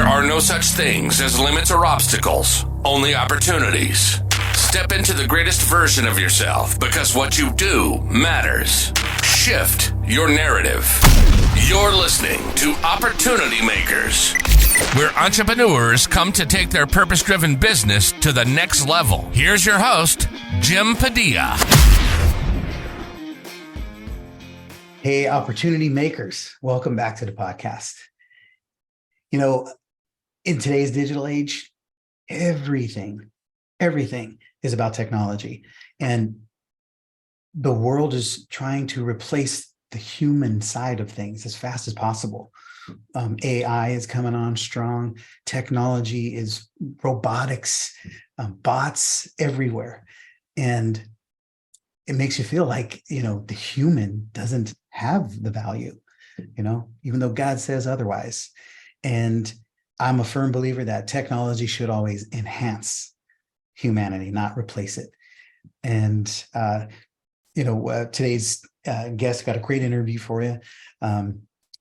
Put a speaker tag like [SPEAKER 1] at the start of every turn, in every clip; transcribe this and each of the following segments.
[SPEAKER 1] There are no such things as limits or obstacles, only opportunities. Step into the greatest version of yourself because what you do matters. Shift your narrative. You're listening to Opportunity Makers, where entrepreneurs come to take their purpose-driven business to the next level. Here's your host, Jim Padilla.
[SPEAKER 2] Hey, Opportunity Makers, welcome back to the podcast. You know, in today's digital age, everything is about technology. And the world is trying to replace the human side of things as fast as possible. AI is coming on strong. Technology is robotics, bots everywhere. And it makes you feel like, the human doesn't have the value, even though God says otherwise. And I'm a firm believer that technology should always enhance humanity, not replace it. And, today's guest got a great interview for you,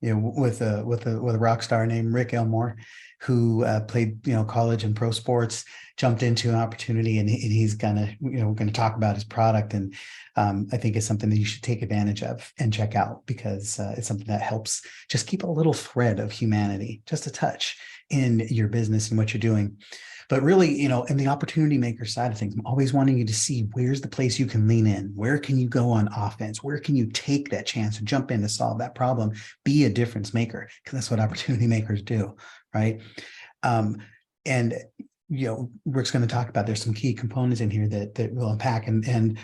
[SPEAKER 2] with a rock star named Rick Elmore, who played, college and pro sports, jumped into an opportunity, and he's gonna talk about his product. And I think it's something that you should take advantage of and check out, because it's something that helps just keep a little thread of humanity, just a touch, in your business and what you're doing. But really, in the opportunity maker side of things, I'm always wanting you to see where's the place you can lean in. Where can you go on offense? Where can you take that chance and jump in to solve that problem? Be a difference maker, because that's what opportunity makers do, right? And Rick's going to talk about, there's some key components in here that we'll unpack, and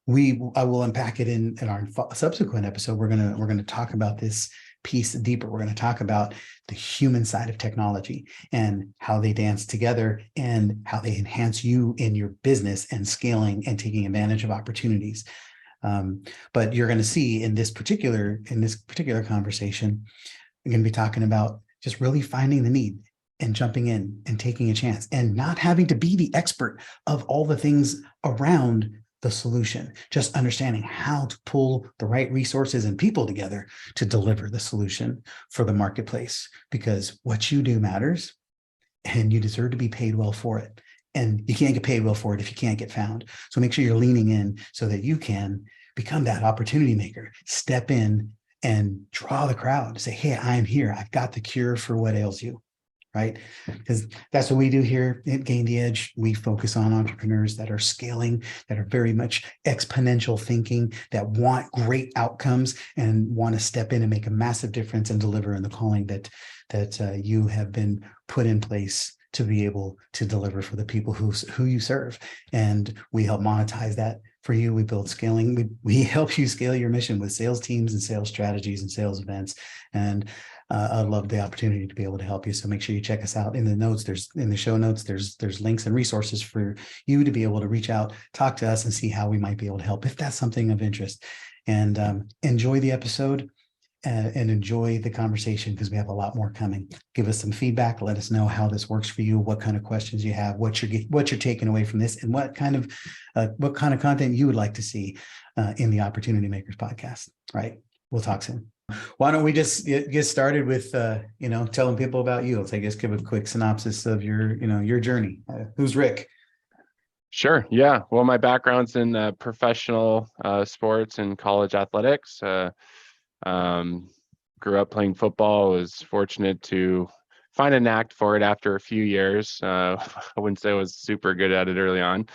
[SPEAKER 2] I will unpack it in our subsequent episode. We're gonna talk about this piece deeper. We're going to talk about the human side of technology and how they dance together and how they enhance you in your business and scaling and taking advantage of opportunities. But you're going to see in this particular conversation, we're going to be talking about just really finding the need and jumping in and taking a chance and not having to be the expert of all the things around the solution, just understanding how to pull the right resources and people together to deliver the solution for the marketplace, because what you do matters and you deserve to be paid well for it. And you can't get paid well for it if you can't get found. So make sure you're leaning in so that you can become that opportunity maker, step in and draw the crowd, say, hey, I'm here. I've got the cure for what ails you. Right? Because that's what we do here at Gain the Edge. We focus on entrepreneurs that are scaling, that are very much exponential thinking, that want great outcomes and want to step in and make a massive difference and deliver in the calling that you have been put in place to be able to deliver for the people who you serve. And we help monetize that for you. We build scaling. We help you scale your mission with sales teams and sales strategies and sales events. And I'd love the opportunity to be able to help you. So make sure you check us out. In the show notes, there's links and resources for you to be able to reach out, talk to us, and see how we might be able to help if that's something of interest. And enjoy the episode and enjoy the conversation, because we have a lot more coming. Give us some feedback. Let us know how this works for you, what kind of questions you have, what you're taking away from this, and what kind of content you would like to see in the Opportunity Makers podcast. Right? We'll talk soon. Why don't we just get started with, telling people about you? Let's, I guess, give a quick synopsis of your journey. Who's Rick?
[SPEAKER 3] Sure. Yeah. Well, my background's in professional sports and college athletics. Grew up playing football. Was fortunate to find a knack for it after a few years. I wouldn't say I was super good at it early on,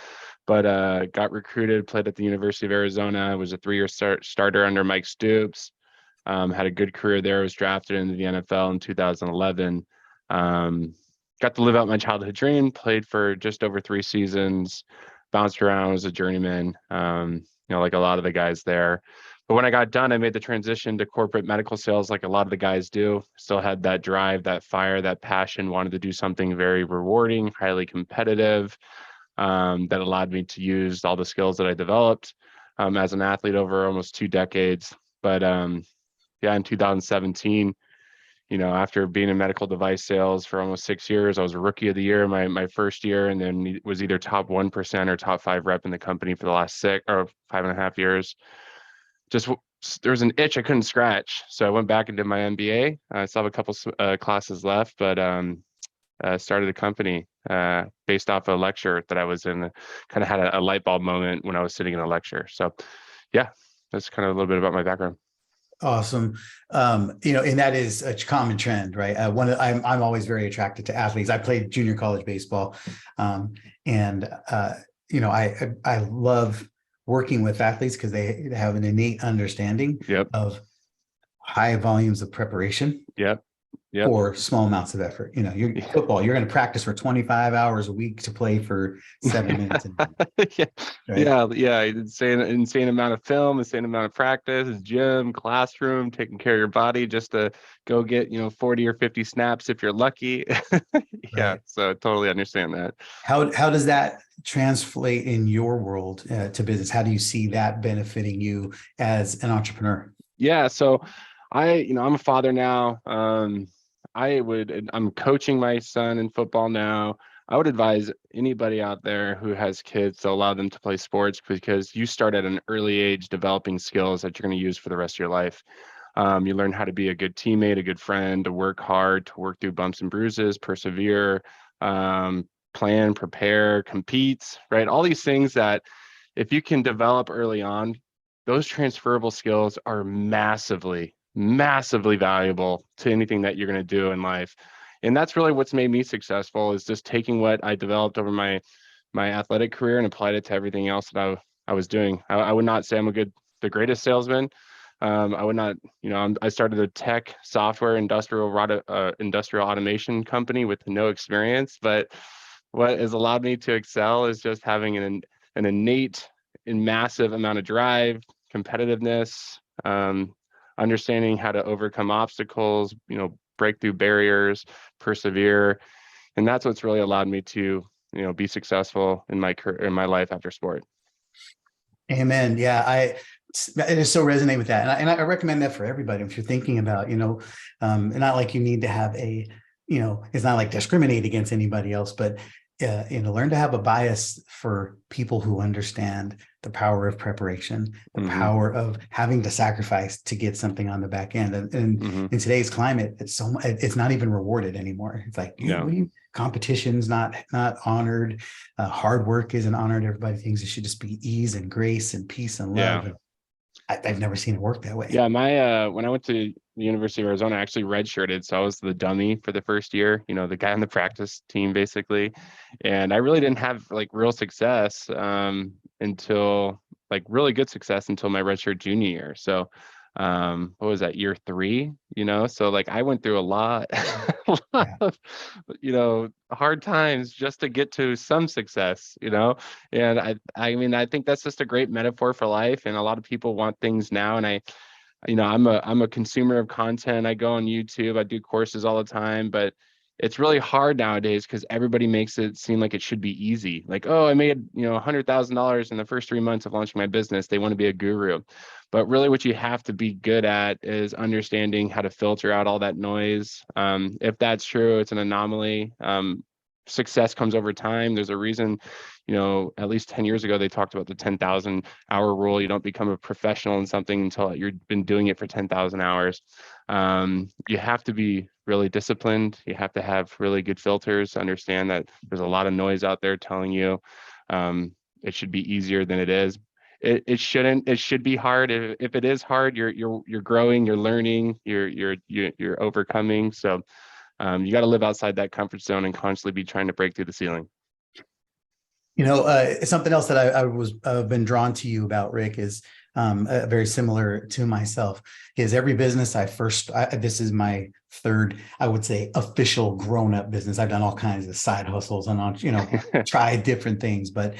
[SPEAKER 3] but got recruited, played at the University of Arizona. Was a 3-year starter under Mike Stoops. Had a good career there. Was drafted into the NFL in 2011. Got to live out my childhood dream. Played for just over 3 seasons. Bounced around as a journeyman, like a lot of the guys there. But when I got done, I made the transition to corporate medical sales, like a lot of the guys do. Still had that drive, that fire, that passion. Wanted to do something very rewarding, highly competitive, that allowed me to use all the skills that I developed as an athlete over almost 2 decades. But in 2017, after being in medical device sales for almost 6 years, I was a rookie of the year my first year, and then was either top 1% or top 5 rep in the company for the last 5.5 years. Just there was an itch I couldn't scratch, so I went back and did my MBA. I still have a couple classes left, but started a company based off a lecture that I was in. Kind of had a light bulb moment when I was sitting in a lecture. So yeah, that's kind of a little bit about my background.
[SPEAKER 2] Awesome. And that is a common trend, right? I'm always very attracted to athletes. I played junior college baseball, and I love working with athletes because they have an innate understanding
[SPEAKER 3] Yep.
[SPEAKER 2] of high volumes of preparation
[SPEAKER 3] Yep. Yep.
[SPEAKER 2] for small amounts of effort. Football, you're going to practice for 25 hours a week to play for 7 minutes.
[SPEAKER 3] Yeah,
[SPEAKER 2] Right?
[SPEAKER 3] yeah. Insane amount of film, insane amount of practice, gym, classroom, taking care of your body just to go get 40 or 50 snaps if you're lucky. Yeah,
[SPEAKER 2] Right.
[SPEAKER 3] so totally understand that.
[SPEAKER 2] How does that translate in your world to business? How do you see that benefiting you as an entrepreneur?
[SPEAKER 3] Yeah, so I'm a father now. I'm coaching my son in football now. I would advise anybody out there who has kids to allow them to play sports, because you start at an early age developing skills that you're going to use for the rest of your life. You learn how to be a good teammate, a good friend, to work hard, to work through bumps and bruises, persevere, plan, prepare, compete, right? All these things that if you can develop early on, those transferable skills are massively, massively valuable to anything that you're going to do in life. And that's really what's made me successful, is just taking what I developed over my athletic career and applied it to everything else that I was doing. I would not say I'm the greatest salesman. I would not, I started a tech software industrial automation company with no experience, but what has allowed me to excel is just having an innate and massive amount of drive, competitiveness, understanding how to overcome obstacles, break through barriers, persevere. And that's what's really allowed me to, be successful in my career, in my life after sport.
[SPEAKER 2] Amen. Yeah, I just so resonate with that, and I recommend that for everybody. If you're thinking about, not like you need to have it's not like discriminate against anybody else, but learn to have a bias for people who understand the power of preparation, the power of having to sacrifice to get something on the back end. And in today's climate, it's not even rewarded anymore. It's like, competition's not honored. Hard work isn't honored. Everybody thinks it should just be ease and grace and peace and love.
[SPEAKER 3] Yeah.
[SPEAKER 2] I've never seen it work that way.
[SPEAKER 3] Yeah, when I went to the University of Arizona, I actually redshirted, so I was the dummy for the first year, the guy on the practice team basically, and I really didn't have like real success until really good success until my redshirt junior year. So what was that, year 3? So I went through a lot, of hard times just to get to some success, and I mean, I think that's just a great metaphor for life, and a lot of people want things now. And I'm a consumer of content. I go on YouTube, I do courses all the time, but it's really hard nowadays because everybody makes it seem like it should be easy. Like, oh, I made, $100,000 in the first 3 months of launching my business. They want to be a guru. But really what you have to be good at is understanding how to filter out all that noise. If that's true, it's an anomaly. Success comes over time. There's a reason, at least 10 years ago, they talked about the 10,000 hour rule. You don't become a professional in something until you've been doing it for 10,000 hours. You have to be really disciplined. You have to have really good filters to understand that there's a lot of noise out there telling you it should be easier than it is. It shouldn't. It should be hard. If it is hard, you're growing, you're learning, you're overcoming. So you got to live outside that comfort zone and constantly be trying to break through the ceiling.
[SPEAKER 2] Something else that I was been drawn to you about, Rick, is very similar to myself. Is every business this is my third, I would say, official grown-up business. I've done all kinds of side hustles and tried different things, but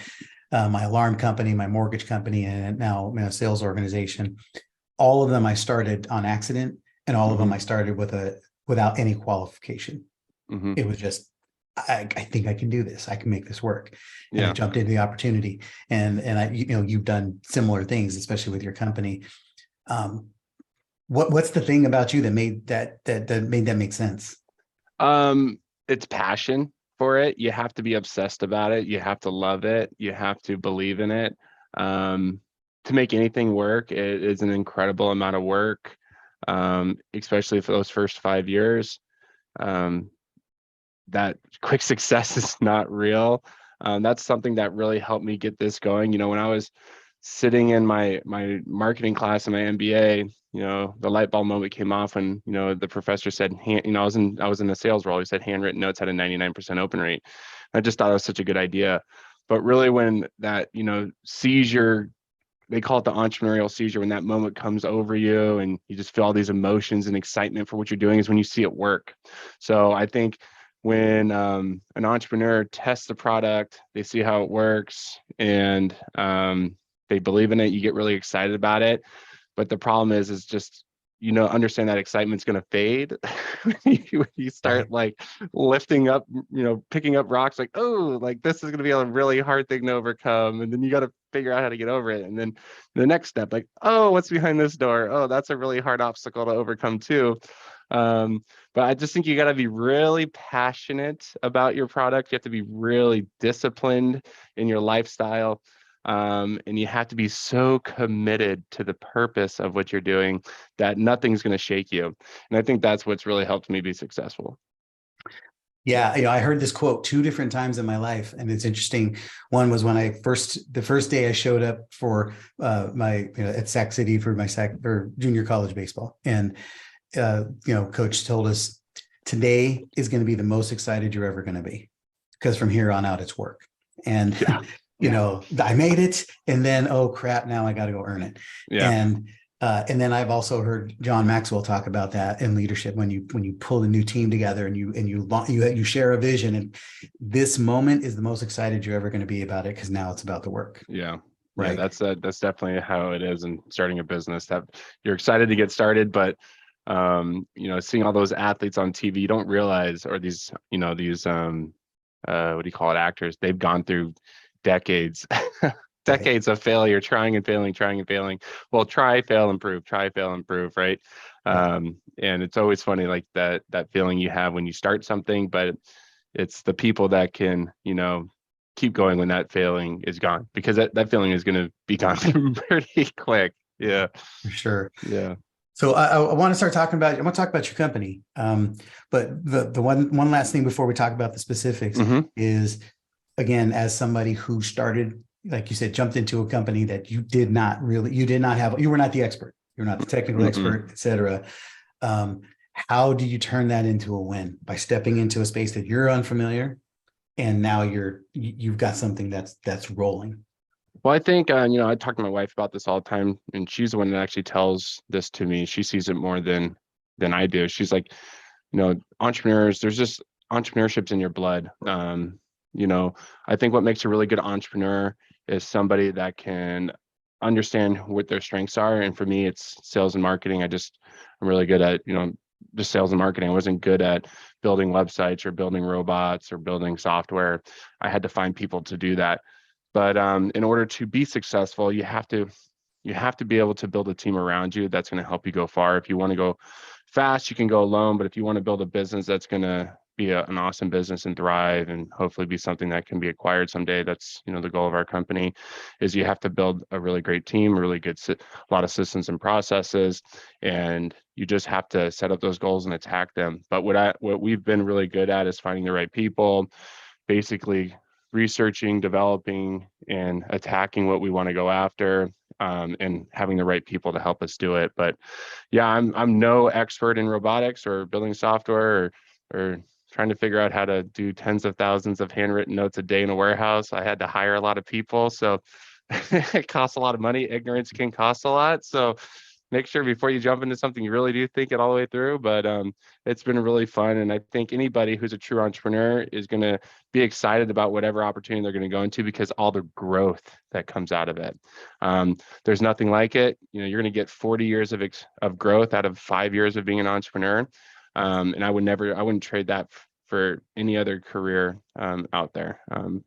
[SPEAKER 2] my alarm company, my mortgage company, and now my sales organization, all of them I started on accident, and all of them I started without any qualification. It was just, I think I can do this. I can make this work. And I jumped into the opportunity, and I, you've done similar things, especially with your company. What's the thing about you that made that make sense?
[SPEAKER 3] It's passion for it. You have to be obsessed about it. You have to love it. You have to believe in it. To make anything work, it is an incredible amount of work, especially for those first 5 years. that quick success is not real. That's something that really helped me get this going. When I was sitting in my marketing class in my MBA, the light bulb moment came off when, the professor said, I was in a sales role. He said handwritten notes had a 99% open rate. I just thought it was such a good idea. But really when that, seizure, they call it the entrepreneurial seizure, when that moment comes over you and you just feel all these emotions and excitement for what you're doing, is when you see it work. So I think when an entrepreneur tests the product, they see how it works, and they believe in it, you get really excited about it. But the problem is just, understand that excitement's going to fade when you start like lifting up, picking up rocks, like, oh, like this is going to be a really hard thing to overcome. And then you got to figure out how to get over it. And then the next step, like, oh, what's behind this door? Oh, that's a really hard obstacle to overcome too. But I just think you got to be really passionate about your product. You have to be really disciplined in your lifestyle. And you have to be so committed to the purpose of what you're doing that nothing's going to shake you. And I think that's what's really helped me be successful.
[SPEAKER 2] Yeah, I heard this quote 2 different times in my life, and it's interesting. One was when the first day I showed up for my at Sac City for my junior college baseball, and coach told us, today is going to be the most excited you're ever going to be, because from here on out it's work. And I made it, and then, oh crap, now I got to go earn it.
[SPEAKER 3] Yeah.
[SPEAKER 2] And then I've also heard John Maxwell talk about that in leadership, when you pull a new team together and you share a vision, and this moment is the most excited you're ever going to be about it, because now it's about the work.
[SPEAKER 3] Yeah.
[SPEAKER 2] Right.
[SPEAKER 3] Yeah, that's definitely how it is in starting a business, that you're excited to get started, but seeing all those athletes on TV, you don't realize, or these what do you call it, actors, they've gone through decades of failure, trying and failing. Well, try, fail, improve, right? And it's always funny, like that feeling you have when you start something, but it's the people that can, keep going when that failing is gone, because that feeling is going to be gone pretty quick. Yeah,
[SPEAKER 2] For sure.
[SPEAKER 3] Yeah.
[SPEAKER 2] So I want to start talking about, I want to talk about your company. But the one last thing before we talk about the specifics is, again, as somebody who started, like you said, jumped into a company that you were not the expert, you're not the technical expert, et cetera. How do you turn that into a win? By stepping into a space that you're unfamiliar, and now you've got something that's rolling.
[SPEAKER 3] Well, I think, I talk to my wife about this all the time, and she's the one that actually tells this to me. She sees it more than I do. She's like, entrepreneurs, there's just entrepreneurship's in your blood. I think what makes a really good entrepreneur is somebody that can understand what their strengths are. And for me, it's sales and marketing. I'm really good at, just sales and marketing. I wasn't good at building websites or building robots or building software. I had to find people to do that. But in order to be successful, you have to be able to build a team around you that's going to help you go far. If you want to go fast, you can go alone. But if you want to build a business that's going to be an awesome business and thrive, and hopefully be something that can be acquired someday, that's the goal of our company, is you have to build a really great team, a really good a lot of systems and processes, and you just have to set up those goals and attack them. But what we've been really good at is finding the right people, basically researching, developing, and attacking what we want to go after, and having the right people to help us do it. But yeah, I'm no expert in robotics or building software or trying to figure out how to do tens of thousands of handwritten notes a day in a warehouse. I had to hire a lot of people, so it costs a lot of money. Ignorance can cost a lot, so make sure before you jump into something, you really do think it all the way through. But it's been really fun. And I think anybody who's a true entrepreneur is going to be excited about whatever opportunity they're going to go into, because all the growth that comes out of it. There's nothing like it. You're going to get 40 years of growth out of 5 years of being an entrepreneur. And I wouldn't trade that for any other career out there.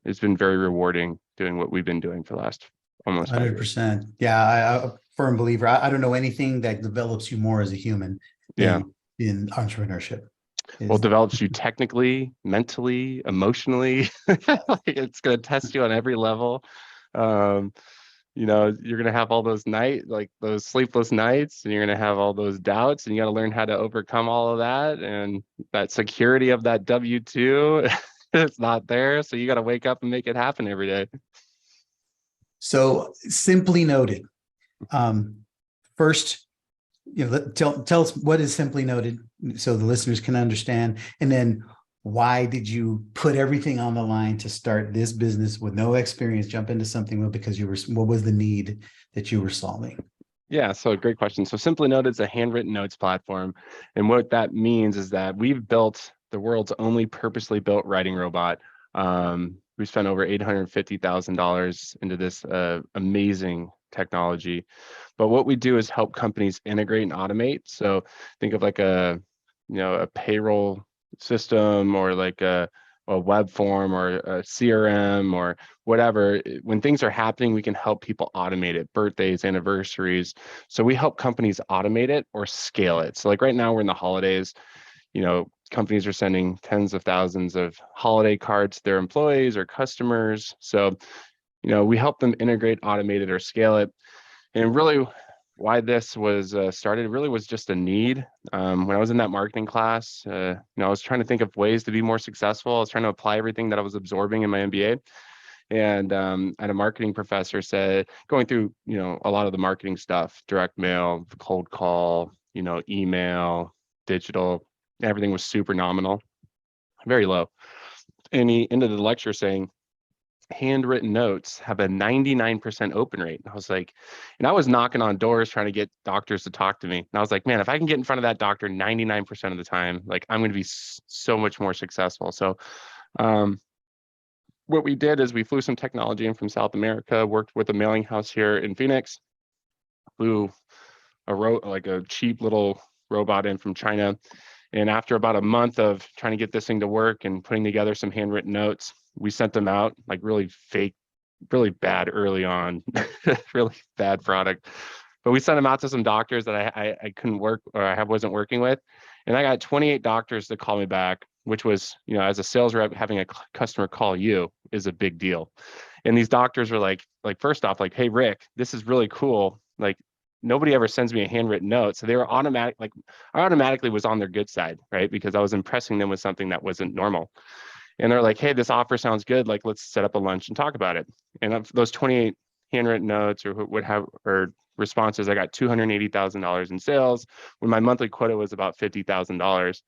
[SPEAKER 3] It's been very rewarding doing what we've been doing for the last almost
[SPEAKER 2] 100%. Yeah, I'm a firm believer. I don't know anything that develops you more as a human than in entrepreneurship.
[SPEAKER 3] Well, it develops you technically, mentally, emotionally. Like, it's going to test you on every level. you're going to have all those those sleepless nights, and you're going to have all those doubts, and you got to learn how to overcome all of that. And that security of that W-2, it's not there. So you got to wake up and make it happen every day.
[SPEAKER 2] So simply noted. First, tell us what is simply noted so the listeners can understand. And then why did you put everything on the line to start this business with no experience, jump into something because what was the need that you were solving?
[SPEAKER 3] Yeah, so great question. So Simply Noted is a handwritten notes platform. And what that means is that we've built the world's only purposely built writing robot. We spent over $850,000 into this amazing technology. But what we do is help companies integrate and automate. So think of like a payroll system, or like a web form, or a CRM, or whatever. When things are happening, we can help people automate it, birthdays, anniversaries. So we help companies automate it or scale it. So like right now we're in the holidays, companies are sending tens of thousands of holiday cards to their employees or customers. So, we help them integrate, automate it, or scale it. And really why this was started really was just a need. When I was in that marketing class, I was trying to think of ways to be more successful. I was trying to apply everything that I was absorbing in my MBA. And I had a marketing professor said, going through, a lot of the marketing stuff, direct mail, cold call, email, digital, everything was super nominal, very low. And he ended the lecture saying, handwritten notes have a 99% open rate. And I was like, and I was knocking on doors trying to get doctors to talk to me. And I was like, man, if I can get in front of that doctor 99% of the time, like I'm going to be so much more successful. So what we did is we flew some technology in from South America, worked with a mailing house here in Phoenix, flew a cheap little robot in from China. And after about a month of trying to get this thing to work and putting together some handwritten notes, we sent them out, like really fake, really bad early on, really bad product. But we sent them out to some doctors that I couldn't work, or I wasn't working with. And I got 28 doctors to call me back, which was, as a sales rep, having a customer call you is a big deal. And these doctors were like first off, like, hey, Rick, this is really cool. Like, nobody ever sends me a handwritten note. So they were I automatically was on their good side, right? Because I was impressing them with something that wasn't normal. And they're like, hey, this offer sounds good. Like, let's set up a lunch and talk about it. And of those 28 handwritten notes or responses, I got $280,000 in sales when my monthly quota was about $50,000.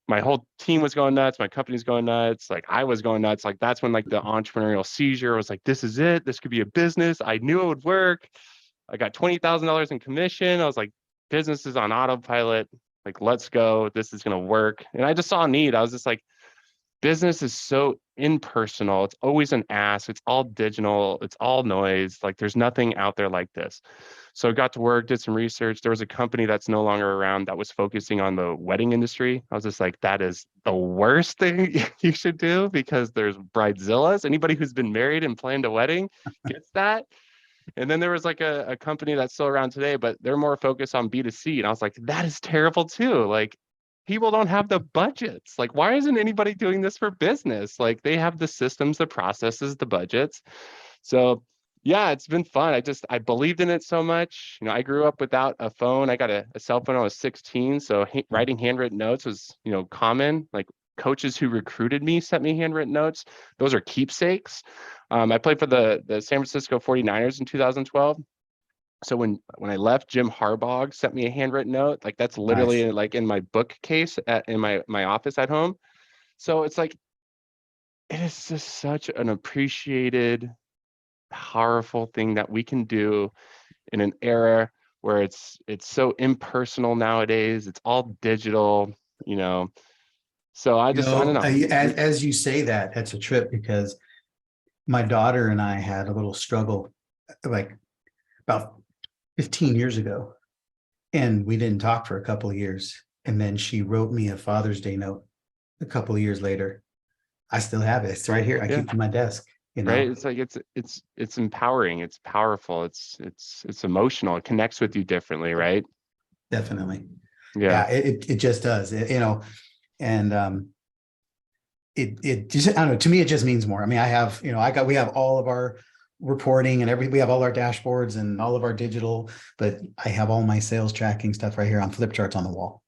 [SPEAKER 3] My whole team was going nuts. My company's going nuts. Like, I was going nuts. Like, that's when like the entrepreneurial seizure was like, this is it. This could be a business. I knew it would work. I got $20,000 in commission. I was like, business is on autopilot. Like, let's go. This is going to work. And I just saw a need. I was just like, business is so impersonal. It's always an ask. It's all digital. It's all noise. Like, there's nothing out there like this. So I got to work, did some research. There was a company that's no longer around that was focusing on the wedding industry. I was just like, that is the worst thing you should do, because there's bridezillas. Anybody who's been married and planned a wedding gets that. And then there was like a company that's still around today, but they're more focused on B2C. And I was like, that is terrible too. Like, people don't have the budgets. Like, why isn't anybody doing this for business? Like, they have the systems, the processes, the budgets. So yeah, it's been fun. I believed in it so much. I grew up without a phone. I got a cell phone when I was 16. So writing handwritten notes was, common. Like, coaches who recruited me sent me handwritten notes. Those are keepsakes. I played for the San Francisco 49ers in 2012. So when I left, Jim Harbaugh sent me a handwritten note. Like, that's literally
[SPEAKER 2] Nice.
[SPEAKER 3] like in my bookcase in my office at home. So it's like, it is just such an appreciated, powerful thing that we can do in an era where it's so impersonal nowadays. It's all digital, So I don't know.
[SPEAKER 2] As you say that, that's a trip, because my daughter and I had a little struggle like about 15 years ago, and we didn't talk for a couple of years. And then she wrote me a Father's Day note a couple of years later. I still have it. It's right here. I keep it on my desk.
[SPEAKER 3] Right. It's like it's empowering. It's powerful. It's emotional. It connects with you differently, right?
[SPEAKER 2] Definitely.
[SPEAKER 3] Yeah.
[SPEAKER 2] Yeah, it just does. And it just, I don't know, to me it just means more. I mean, we have all of our reporting and we have all our dashboards and all of our digital, but I have all my sales tracking stuff right here on flip charts on the wall.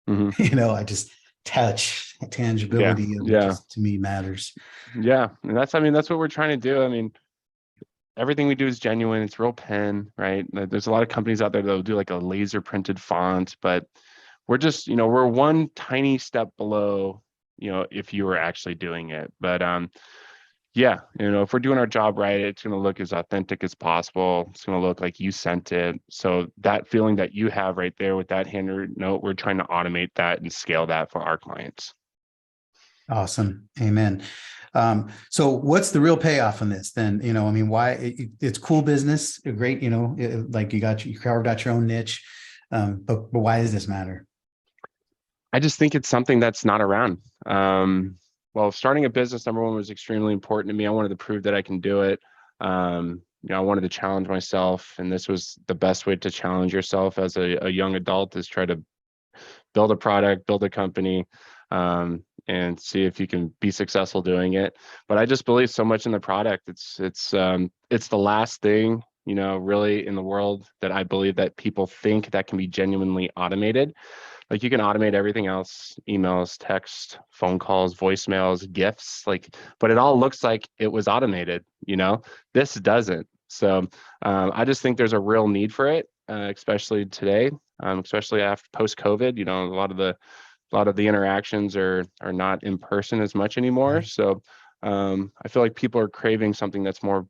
[SPEAKER 2] I just touch
[SPEAKER 3] Yeah.
[SPEAKER 2] tangibility of it
[SPEAKER 3] Yeah.
[SPEAKER 2] just to me matters.
[SPEAKER 3] Yeah. And that's what we're trying to do. I mean, everything we do is genuine. It's real pen, right? There's a lot of companies out there that'll do like a laser printed font, but we're just, we're one tiny step below, if you were actually doing it. But yeah, if we're doing our job right, it's going to look as authentic as possible. It's going to look like you sent it. So that feeling that you have right there with that handwritten note, we're trying to automate that and scale that for our clients.
[SPEAKER 2] Awesome. Amen. So what's the real payoff on this then? Why it's cool business, great, like you carved out your own niche. But why does this matter?
[SPEAKER 3] I just think it's something that's not around. Well, starting a business, number one, was extremely important to me. I wanted to prove that I can do it. I wanted to challenge myself, and this was the best way to challenge yourself as a young adult, is try to build a product, build a company, and see if you can be successful doing it. But I just believe so much in the product. It's the last thing, really in the world that I believe that people think that can be genuinely automated. Like, you can automate everything else, emails, text, phone calls, voicemails, gifts, but it all looks like it was automated, this doesn't. So I just think there's a real need for it, especially today, especially after post-COVID. A lot of the interactions are not in person as much anymore.
[SPEAKER 2] Right.
[SPEAKER 3] So I feel like people are craving something that's more,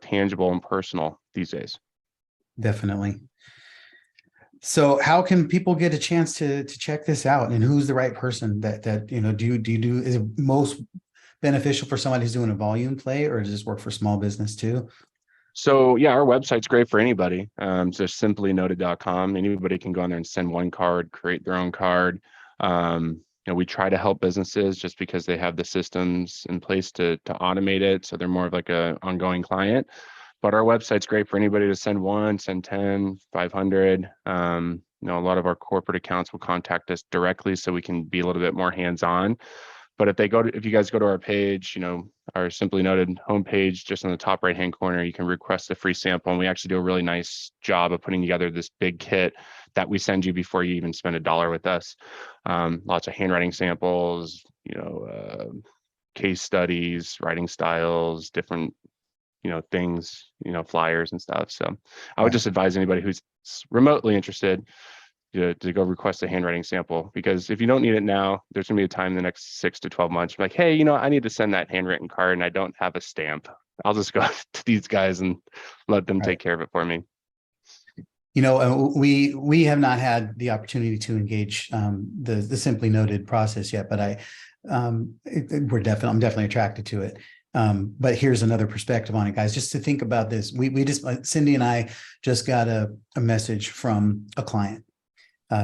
[SPEAKER 3] tangible and personal these days.
[SPEAKER 2] Definitely. So how can people get a chance to check this out, and who's the right person that is it most beneficial for somebody who's doing a volume play, or does this work for small business too?
[SPEAKER 3] So yeah, our website's great for anybody. So simplynoted.com. Anybody can go on there and send one card, create their own card. We try to help businesses just because they have the systems in place to automate it, so they're more of like a ongoing client. But our website's great for anybody to send one, send 10, 500. A lot of our corporate accounts will contact us directly, so we can be a little bit more hands-on. But if you guys go to our page, our Simply Noted homepage, just in the top right-hand corner, you can request a free sample. And we actually do a really nice job of putting together this big kit that we send you before you even spend $1 with us. Lots of handwriting samples, case studies, writing styles, different things, flyers and stuff. So I would just advise anybody who's remotely interested to go request a handwriting sample, because if you don't need it now, there's gonna be a time in the next 6 to 12 months, like, hey, I need to send that handwritten card and I don't have a stamp. I'll just go to these guys and let them take care of it for me.
[SPEAKER 2] We have not had the opportunity to engage the Simply Noted process yet, but I'm definitely attracted to it. But here's another perspective on it, guys. Just to think about this, Cindy and I just got a message from a client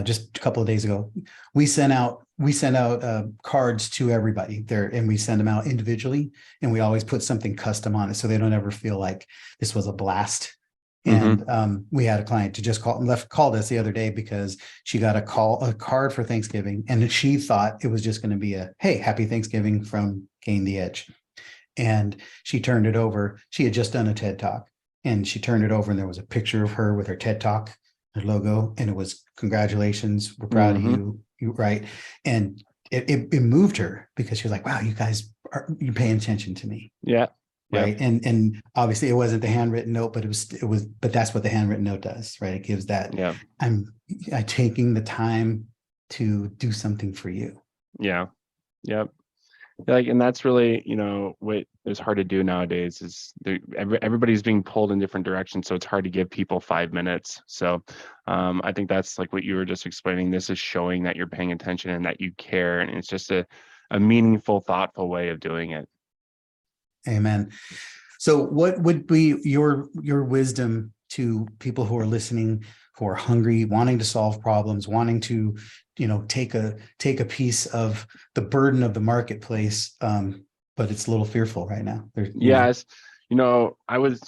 [SPEAKER 2] just a couple of days ago. We sent out cards to everybody there, and we send them out individually, and we always put something custom on it so they don't ever feel like this was a blast. And we had a client to just called us the other day because she got a card for Thanksgiving, and she thought it was just going to be a, hey, happy Thanksgiving from Gain the Edge. And she turned it over. She had just done a TED Talk, and she turned it over, and there was a picture of her with her TED Talk, her logo, and it was, congratulations, we're proud of you, right? And it moved her, because she was like, wow, you're paying attention to me.
[SPEAKER 3] Yeah.
[SPEAKER 2] Right.
[SPEAKER 3] Yeah.
[SPEAKER 2] And obviously it wasn't the handwritten note, but but that's what the handwritten note does, right? It gives that, I'm taking the time to do something for you.
[SPEAKER 3] Yeah. Yep. And that's really, what is hard to do nowadays is everybody's being pulled in different directions. So it's hard to give people 5 minutes. So I think that's like what you were just explaining. This is showing that you're paying attention and that you care. And it's just a meaningful, thoughtful way of doing it.
[SPEAKER 2] Amen. So what would be your wisdom to people who are listening, who are hungry, wanting to solve problems, wanting to, take a piece of the burden of the marketplace, but it's a little fearful right now?
[SPEAKER 3] Yes. I was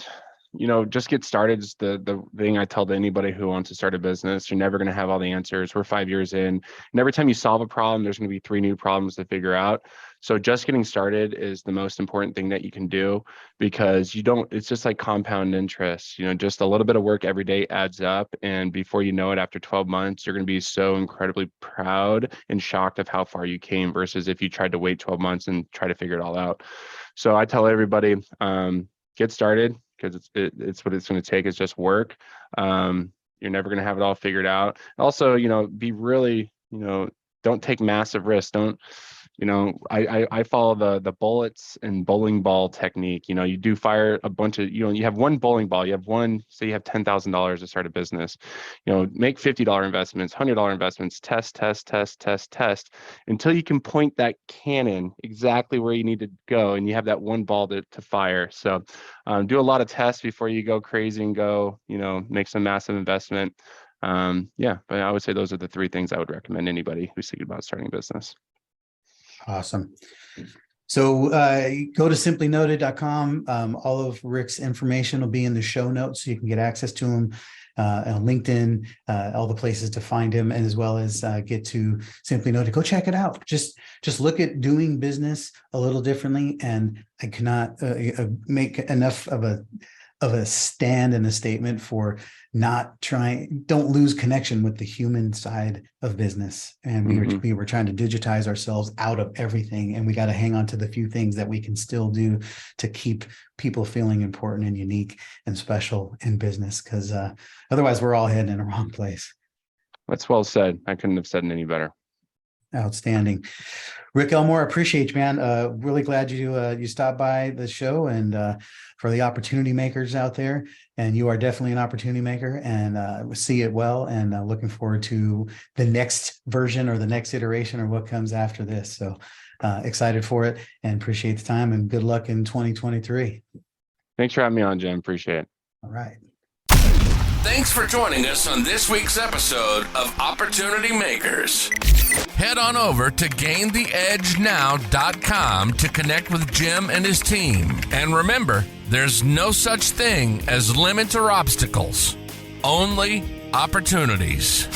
[SPEAKER 3] just get started is the thing I tell to anybody who wants to start a business. You're never going to have all the answers. We're 5 years in, and every time you solve a problem, there's going to be 3 new problems to figure out. So just getting started is the most important thing that you can do, because it's just like compound interest. Just a little bit of work every day adds up. And before you know it, after 12 months, you're going to be so incredibly proud and shocked of how far you came versus if you tried to wait 12 months and try to figure it all out. So I tell everybody, get started, because it's what it's going to take. Is just work. You're never going to have it all figured out. Also, be really, don't take massive risks. Don't, I follow the bullets and bowling ball technique. You do fire a bunch of, you have one bowling ball, say you have $10,000 to start a business, make $50 investments, $100 investments, test until you can point that cannon exactly where you need to go. And you have that one ball to fire. So do a lot of tests before you go crazy and go, make some massive investment. But I would say those are the 3 things I would recommend anybody who's thinking about starting a business.
[SPEAKER 2] Awesome. So go to simplynoted.com. All of Rick's information will be in the show notes, so you can get access to him on LinkedIn, all the places to find him, and as well as get to Simply Noted. Go check it out. Just look at doing business a little differently. And I cannot make enough of a stand and a statement for don't lose connection with the human side of business. And we were trying to digitize ourselves out of everything, and we got to hang on to the few things that we can still do to keep people feeling important and unique and special in business, because otherwise we're all heading in the wrong place.
[SPEAKER 3] That's well said. I couldn't have said it any better.
[SPEAKER 2] Outstanding. Rick Elmore, appreciate you, man. Really glad you stopped by the show, and for the opportunity makers out there, and you are definitely an opportunity maker, and see it well, and looking forward to the next version or the next iteration or what comes after this. So excited for it, and appreciate the time, and good luck in 2023.
[SPEAKER 3] Thanks for having me on, Jim. Appreciate it.
[SPEAKER 2] All right.
[SPEAKER 1] Thanks for joining us on this week's episode of Opportunity Makers. Head on over to gaintheedgenow.com to connect with Jim and his team. And remember, there's no such thing as limits or obstacles, only opportunities.